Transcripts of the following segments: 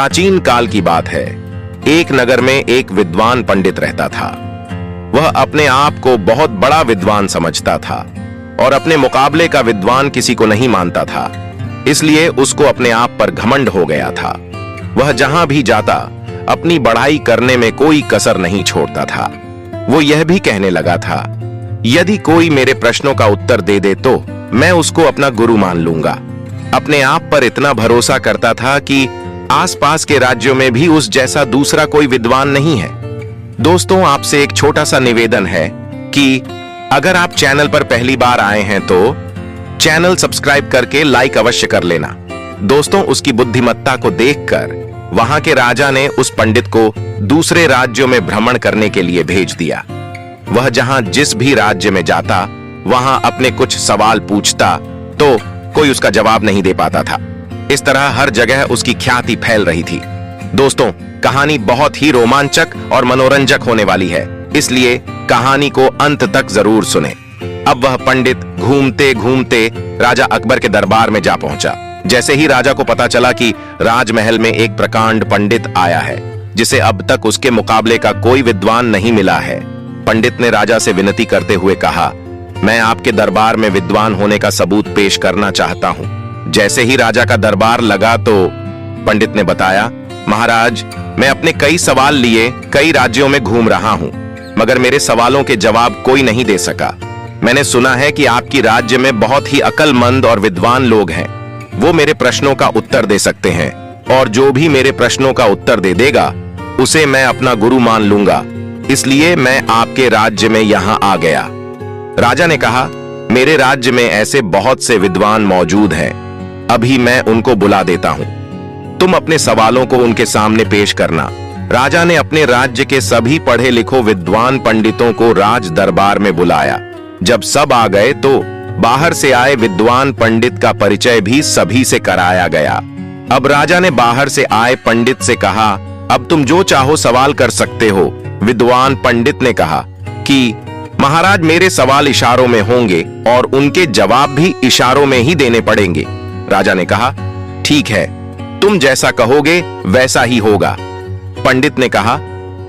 प्राचीन काल की बात है। एक नगर में एक विद्वान पंडित रहता था। वह अपने आप को बहुत बड़ा विद्वान समझता था और अपने मुकाबले का विद्वान किसी को नहीं मानता था। इसलिए उसको अपने आप पर घमंड हो गया था। वह जहां भी जाता अपनी बढ़ाई करने में कोई कसर नहीं छोड़ता था। वो यह भी कहने लगा था, यदि कोई मेरे प्रश्नों का उत्तर दे दे तो मैं उसको अपना गुरु मान लूंगा। अपने आप पर इतना भरोसा करता था कि आसपास के राज्यों में भी उस जैसा दूसरा कोई विद्वान नहीं है। दोस्तों, आपसे एक छोटा सा निवेदन है कि अगर आप चैनल पर पहली बार आए हैं तो चैनल सब्सक्राइब करके लाइक अवश्य कर लेना। दोस्तों, उसकी बुद्धिमत्ता को देखकर वहां के राजा ने उस पंडित को दूसरे राज्यों में भ्रमण करने के लिए भेज दिया। वह जहां जिस भी राज्य में जाता वहां अपने कुछ सवाल पूछता तो कोई उसका जवाब नहीं दे पाता था। इस तरह हर जगह उसकी ख्याति फैल रही थी। दोस्तों, कहानी बहुत ही रोमांचक और मनोरंजक होने वाली है, इसलिए कहानी को अंत तक जरूर सुने। अब वह पंडित घूमते घूमते राजा अकबर के दरबार में जा पहुंचा। जैसे ही राजा को पता चला कि राजमहल में एक प्रकांड पंडित आया है जिसे अब तक उसके मुकाबले का कोई विद्वान नहीं मिला है, पंडित ने राजा से विनती करते हुए कहा, मैं आपके दरबार में विद्वान होने का सबूत पेश करना चाहता हूं। जैसे ही राजा का दरबार लगा तो पंडित ने बताया, महाराज, मैं अपने कई सवाल लिए कई राज्यों में घूम रहा हूं, मगर मेरे सवालों के जवाब कोई नहीं दे सका। मैंने सुना है कि आपकी राज्य में बहुत ही अक्लमंद और विद्वान लोग हैं। वो मेरे प्रश्नों का उत्तर दे सकते हैं और जो भी मेरे प्रश्नों का उत्तर दे देगा उसे मैं अपना गुरु मान लूंगा। इसलिए मैं आपके राज्य में यहां आ गया। राजा ने कहा, मेरे राज्य में ऐसे बहुत से विद्वान मौजूद हैं, अभी मैं उनको बुला देता हूं। तुम अपने सवालों को उनके सामने पेश करना। राजा ने अपने राज्य के सभी पढ़े लिखो विद्वान पंडितों को राज दरबार में बुलाया। जब सब आ गए तो बाहर से आए विद्वान पंडित का परिचय भी सभी से कराया गया। अब राजा ने बाहर से आए पंडित से कहा, अब तुम जो चाहो सवाल कर सकते हो। विद्वान पंडित ने कहा कि महाराज, मेरे सवाल इशारों में होंगे और उनके जवाब भी इशारों में ही देने पड़ेंगे। राजा ने कहा, ठीक है, तुम जैसा कहोगे वैसा ही होगा। पंडित ने कहा,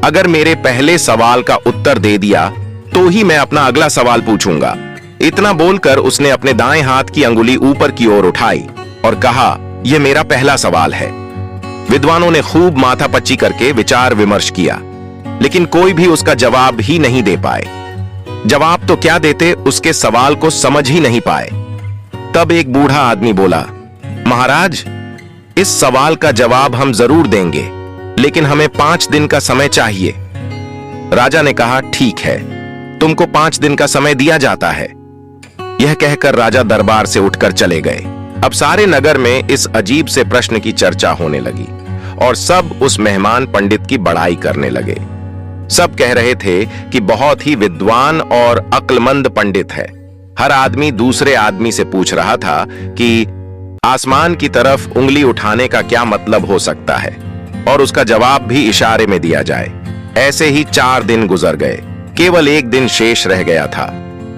अगर मेरे पहले सवाल का उत्तर दे दिया तो ही मैं अपना अगला सवाल पूछूंगा। इतना बोलकर उसने अपने दाएं हाथ की अंगुली ऊपर की ओर उठाई और कहा, यह मेरा पहला सवाल है। विद्वानों ने खूब माथापच्ची करके विचार विमर्श किया, लेकिन कोई भी उसका जवाब ही नहीं दे पाए। जवाब तो क्या देते, उसके सवाल को समझ ही नहीं पाए। तब एक बूढ़ा आदमी बोला, महाराज, इस सवाल का जवाब हम जरूर देंगे, लेकिन हमें 5 दिन का समय चाहिए। राजा ने कहा, ठीक है, तुमको 5 दिन का समय दिया जाता है। यह कहकर राजा दरबार से उठकर चले गए। अब सारे नगर में इस अजीब से प्रश्न की चर्चा होने लगी और सब उस मेहमान पंडित की बड़ाई करने लगे। सब कह रहे थे कि बहुत ही विद्वान और अक्लमंद पंडित है। हर आदमी दूसरे आदमी से पूछ रहा था कि आसमान की तरफ उंगली उठाने का क्या मतलब हो सकता है और उसका जवाब भी इशारे में दिया जाए। ऐसे ही 4 दिन गुजर गए। केवल एक दिन शेष रह गया था।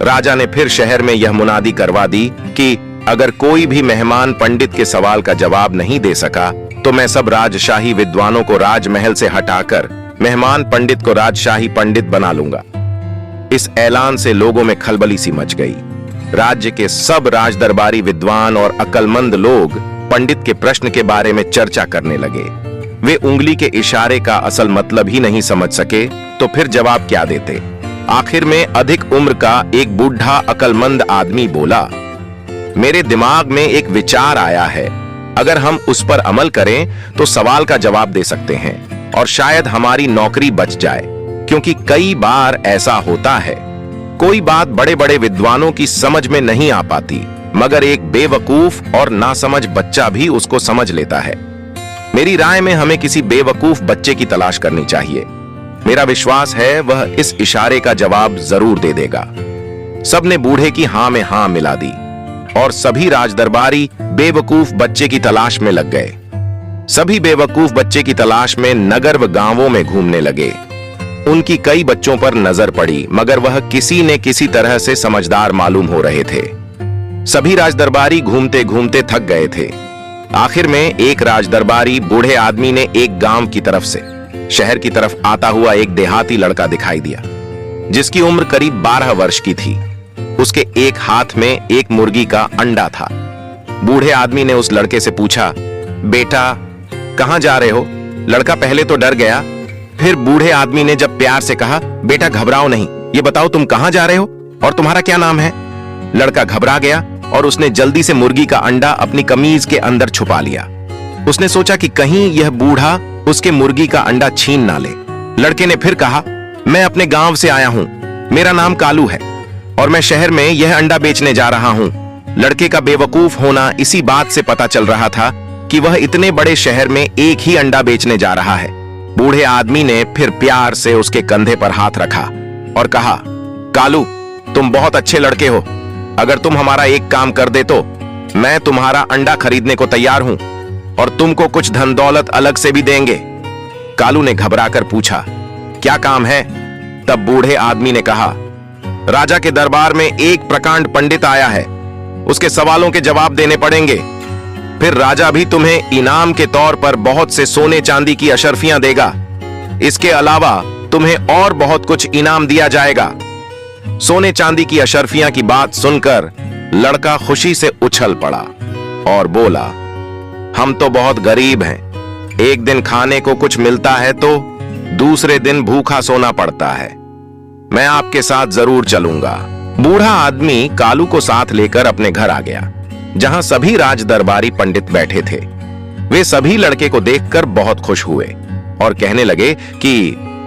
राजा ने फिर शहर में यह मुनादी करवा दी कि अगर कोई भी मेहमान पंडित के सवाल का जवाब नहीं दे सका तो मैं सब राजशाही विद्वानों को राजमहल से हटाकर मेहमान पंडित को राजशाही पंडित बना लूंगा। इस ऐलान से लोगों में खलबली सी मच गई। राज्य के सब राजदरबारी विद्वान और अक्लमंद लोग पंडित के प्रश्न के बारे में चर्चा करने लगे। वे उंगली के इशारे का असल मतलब ही नहीं समझ सके तो फिर जवाब क्या देते। आखिर में अधिक उम्र का एक बूढ़ा अक्लमंद आदमी बोला, मेरे दिमाग में एक विचार आया है। अगर हम उस पर अमल करें तो सवाल का जवाब दे सकते हैं और शायद हमारी नौकरी बच जाए, क्योंकि कई बार ऐसा होता है कोई बात बड़े बड़े विद्वानों की समझ में नहीं आ पाती, मगर एक बेवकूफ और नासमझ बच्चा भी उसको समझ लेता है। मेरी राय में हमें किसी बेवकूफ बच्चे की तलाश करनी चाहिए। मेरा विश्वास है वह इस इशारे का जवाब जरूर दे देगा। सबने बूढ़े की हां में हां मिला दी और सभी राजदरबारी बेवकूफ बच्चे की तलाश में लग गए। सभी बेवकूफ बच्चे की तलाश में नगर व गांवों में घूमने लगे। उनकी कई बच्चों पर नजर पड़ी, मगर वह किसी ने किसी तरह से समझदार मालूम हो रहे थे। सभी राजदरबारी घूमते घूमते थक गए थे। आखिर में एक राजदरबारी बूढ़े आदमी ने एक गांव की तरफ से शहर की तरफ आता हुआ एक देहाती लड़का दिखाई दिया, जिसकी उम्र करीब 12 वर्ष की थी। उसके एक हाथ में एक मुर्गी का अंडा था। बूढ़े आदमी ने उस लड़के से पूछा, बेटा कहां जा रहे हो? लड़का पहले तो डर गया, फिर बूढ़े आदमी ने जब प्यार से कहा, बेटा घबराओ नहीं, ये बताओ तुम कहां जा रहे हो और तुम्हारा क्या नाम है? लड़का घबरा गया और उसने जल्दी से मुर्गी का अंडा अपनी कमीज के अंदर छुपा लिया। उसने सोचा कि कहीं यह बूढ़ा उसके मुर्गी का अंडा छीन ना ले। लड़के ने फिर कहा, मैं अपने गांव से आया हूं, मेरा नाम कालू है और मैं शहर में यह अंडा बेचने जा रहा हूं। लड़के का बेवकूफ होना इसी बात से पता चल रहा था कि वह इतने बड़े शहर में एक ही अंडा बेचने जा रहा है। बूढ़े आदमी ने फिर प्यार से उसके कंधे पर हाथ रखा और कहा, कालू तुम बहुत अच्छे लड़के हो, अगर तुम हमारा एक काम कर दे तो मैं तुम्हारा अंडा खरीदने को तैयार हूं और तुमको कुछ धन दौलत अलग से भी देंगे। कालू ने घबराकर पूछा, क्या काम है? तब बूढ़े आदमी ने कहा, राजा के दरबार में एक प्रकांड पंडित आया है, उसके सवालों के जवाब देने पड़ेंगे। फिर राजा भी तुम्हें इनाम के तौर पर बहुत से सोने चांदी की अशर्फियां देगा। इसके अलावा तुम्हें और बहुत कुछ इनाम दिया जाएगा। सोने चांदी की अशर्फियां की बात सुनकर लड़का खुशी से उछल पड़ा और बोला, हम तो बहुत गरीब हैं, एक दिन खाने को कुछ मिलता है तो दूसरे दिन भूखा सोना पड़ता है, मैं आपके साथ जरूर चलूंगा। बूढ़ा आदमी कालू को साथ लेकर अपने घर आ गया, जहां सभी राज दरबारी पंडित बैठे थे। वे सभी लड़के को देखकर बहुत खुश हुए और कहने लगे कि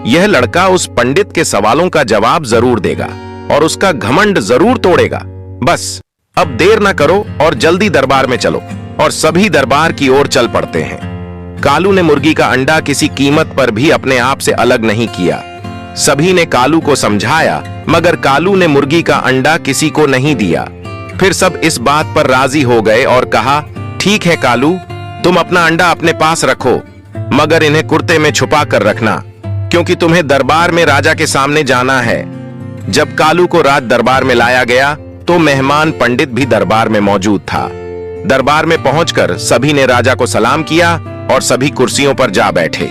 यह लड़का उस पंडित के सवालों का जवाब जरूर देगा और उसका घमंड जरूर तोड़ेगा। बस अब देर ना करो और जल्दी दरबार में चलो। और सभी दरबार की ओर चल पड़ते हैं। कालू ने मुर्गी का अंडा किसी कीमत पर भी अपने आप से अलग नहीं किया। सभी ने कालू को समझाया, मगर कालू ने मुर्गी का अंडा किसी को नहीं दिया। फिर सब इस बात पर राजी हो गए और कहा, ठीक है कालू, तुम अपना अंडा अपने पास रखो, मगर इन्हें कुर्ते में छुपा कर रखना, क्योंकि तुम्हें दरबार में राजा के सामने जाना है। जब कालू को रात दरबार में लाया गया तो मेहमान पंडित भी दरबार में मौजूद था। दरबार में पहुंचकर सभी ने राजा को सलाम किया और सभी कुर्सियों पर जा बैठे,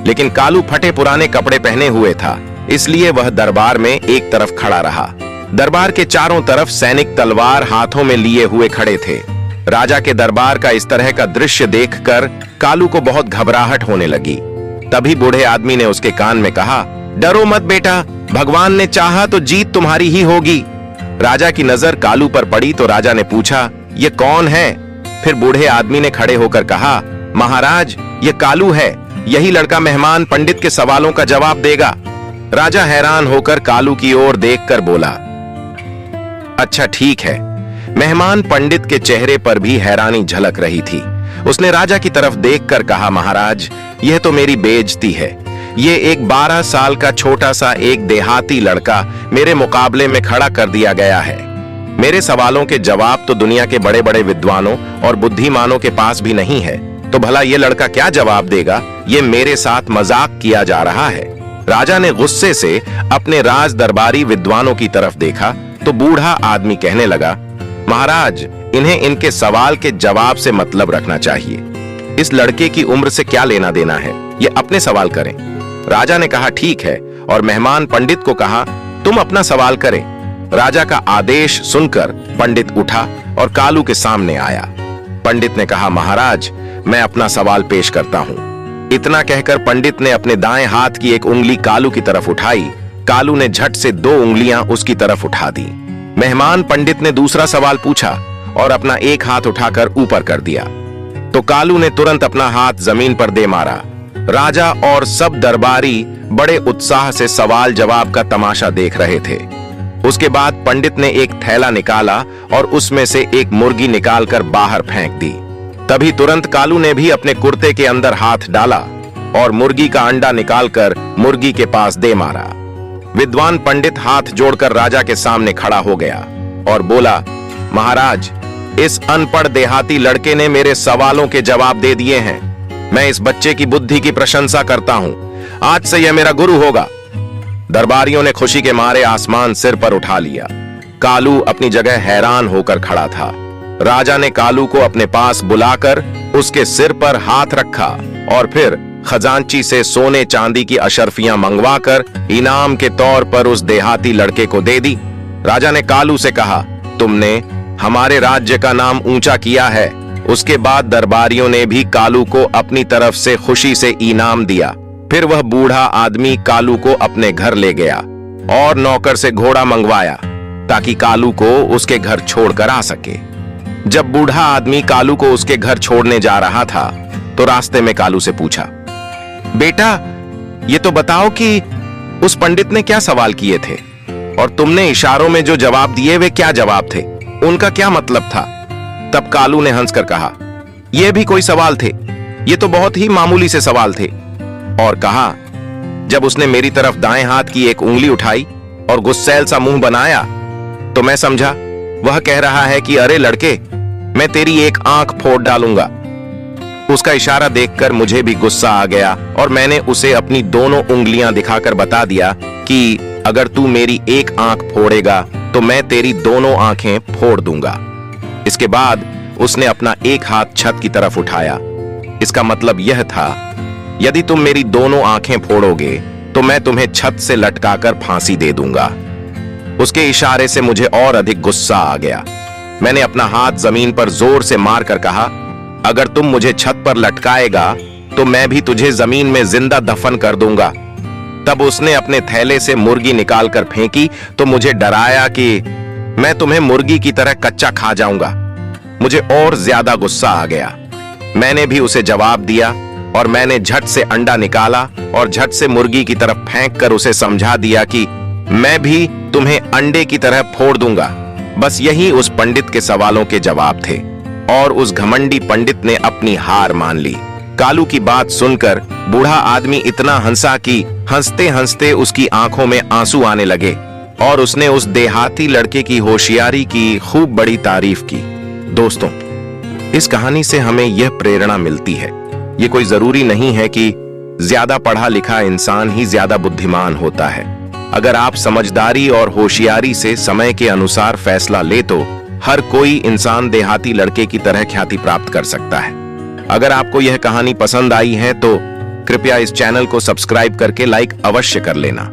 लेकिन कालू फटे पुराने कपड़े पहने हुए था, इसलिए वह दरबार में एक तरफ खड़ा रहा। दरबार के चारों तरफ सैनिक तलवार हाथों में लिए हुए खड़े थे। राजा के दरबार का इस तरह का दृश्य देखकर कालू को बहुत घबराहट होने लगी। तभी बूढ़े आदमी ने उसके कान में कहा, डरो मत बेटा, भगवान ने चाहा तो जीत तुम्हारी ही होगी। राजा की नजर कालू पर पड़ी तो राजा ने पूछा, ये कौन है? फिर बूढ़े आदमी ने खड़े होकर कहा, महाराज ये कालू है, यही लड़का मेहमान पंडित के सवालों का जवाब देगा। राजा हैरान होकर कालू की ओर देखकर बोला, अच्छा ठीक है। मेहमान पंडित के चेहरे पर भी हैरानी झलक रही थी। उसने राजा की तरफ देखकर कहा, महाराज यह तो मेरी बेइज्जती है। ये एक 12 साल का छोटा सा एक देहाती लड़का मेरे मुकाबले में खड़ा कर दिया गया है। मेरे सवालों के जवाब तो दुनिया के बड़े बड़े विद्वानों और बुद्धिमानों के पास भी नहीं है, तो भला ये लड़का क्या जवाब देगा? ये मेरे साथ मजाक किया जा रहा है। राजा ने गुस्से से अपने राज दरबारी विद्वानों की तरफ देखा तो बूढ़ा आदमी कहने लगा, महाराज इन्हें इनके सवाल के जवाब से मतलब रखना चाहिए। इस लड़के की उम्र से क्या लेना देना है, ये अपने सवाल करें। राजा ने कहा, ठीक है, और मेहमान पंडित को कहा, तुम अपना सवाल करें। राजा का आदेश सुनकर पंडित उठा और कालू के सामने आया। पंडित ने कहा, महाराज मैं अपना सवाल पेश करता हूं। इतना कहकर पंडित ने अपने दाएं हाथ की एक उंगली कालू की तरफ उठाई। कालू ने झट से 2 उंगलियां उसकी तरफ उठा दी। मेहमान पंडित ने दूसरा सवाल पूछा और अपना एक हाथ उठाकर ऊपर कर दिया, तो कालू ने तुरंत अपना हाथ जमीन पर दे मारा। राजा और सब दरबारी बड़े उत्साह से सवाल जवाब का तमाशा देख रहे थे। उसके बाद पंडित ने एक थैला निकाला और उसमें से एक मुर्गी निकालकर बाहर फेंक दी। तभी तुरंत कालू ने भी अपने कुर्ते के अंदर हाथ डाला और मुर्गी का अंडा निकालकर मुर्गी के पास दे मारा। विद्वान पंडित हाथ जोड़कर राजा के सामने खड़ा हो गया और बोला, महाराज इस अनपढ़ देहाती लड़के ने मेरे सवालों के जवाब दे दिए हैं। मैं इस बच्चे की बुद्धि की प्रशंसा करता हूं। आज से यह मेरा गुरु होगा। दरबारियों ने खुशी के मारे आसमान सिर पर उठा लिया। कालू अपनी जगह हैरान होकर खड़ा था। राजा ने कालू को अपने पास बुलाकर उसके सिर पर हाथ रखा और फिर खजांची से सोने चांदी की अशर्फियां मंगवाकर इनाम के तौर पर उस देहाती लड़के को दे दी। राजा ने कालू से कहा, तुमने हमारे राज्य का नाम ऊंचा किया है। उसके बाद दरबारियों ने भी कालू को अपनी तरफ से खुशी से इनाम दिया। फिर वह बूढ़ा आदमी कालू को अपने घर ले गया और नौकर से घोड़ा मंगवाया ताकि कालू को उसके घर छोड़कर आ सके। जब बूढ़ा आदमी कालू को उसके घर छोड़ने जा रहा था तो रास्ते में कालू से पूछा, बेटा ये तो बताओ कि उस पंडित ने क्या सवाल किए थे और तुमने इशारों में जो जवाब दिए वे क्या जवाब थे, उनका क्या मतलब था? तब कालू ने हंसकर कहा, यह भी कोई सवाल थे? ये तो बहुत ही मामूली से सवाल थे। और कहा, जब उसने मेरी तरफ दाएं हाथ की एक उंगली उठाई और गुस्सैल सा मुंह बनाया तो मैं समझा वह कह रहा है कि अरे लड़के, मैं तेरी एक आंख फोड़ डालूंगा। उसका इशारा देखकर मुझे भी गुस्सा आ गया और मैंने उसे अपनी दोनों उंगलियां दिखाकर बता दिया कि अगर तू मेरी एक आंख फोड़ेगा तो मैं तेरी दोनों आंखें फोड़ दूंगा। इसके बाद उसने अपना एक हाथ छत की तरफ उठाया। इसका मतलब यह था, यदि तुम मेरी दोनों आंखें फोड़ोगे तो मैं तुम्हें छत से लटकाकर फांसी दे दूंगा। उसके इशारे से मुझे और अधिक गुस्सा आ गया। मैंने अपना हाथ जमीन पर जोर से मारकर कहा, अगर तुम मुझे छत पर लटकाएगा तो मैं भी तुझे जमीन में जिंदा दफन कर दूंगा। तब उसने अपने थैले से मुर्गी निकालकर फेंकी तो मुझे डराया कि मैं तुम्हें मुर्गी की तरह कच्चा खा जाऊंगा। मुझे और ज्यादा गुस्सा आ गया। मैंने भी उसे जवाब दिया और मैंने झट से अंडा निकाला और झट से मुर्गी की तरफ फेंक कर उसे समझा दिया कि मैं भी तुम्हें अंडे की तरह फोड़ दूंगा। बस यही उस पंडित के सवालों के जवाब थे और उस घमंडी पंडित ने अपनी हार मान ली। कालू की बात सुनकर बूढ़ा आदमी इतना हंसा कि हंसते हंसते उसकी आंखों में आंसू आने लगे और उसने उस देहाती लड़के की होशियारी की खूब बड़ी तारीफ की। दोस्तों, इस कहानी से हमें यह प्रेरणा मिलती है, ये कोई जरूरी नहीं है कि ज्यादा पढ़ा लिखा इंसान ही ज्यादा बुद्धिमान होता है। अगर आप समझदारी और होशियारी से समय के अनुसार फैसला ले तो हर कोई इंसान देहाती लड़के की तरह ख्याति प्राप्त कर सकता है। अगर आपको यह कहानी पसंद आई है तो कृपया इस चैनल को सब्सक्राइब करके लाइक अवश्य कर लेना।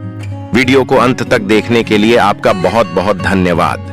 वीडियो को अंत तक देखने के लिए आपका बहुत बहुत धन्यवाद।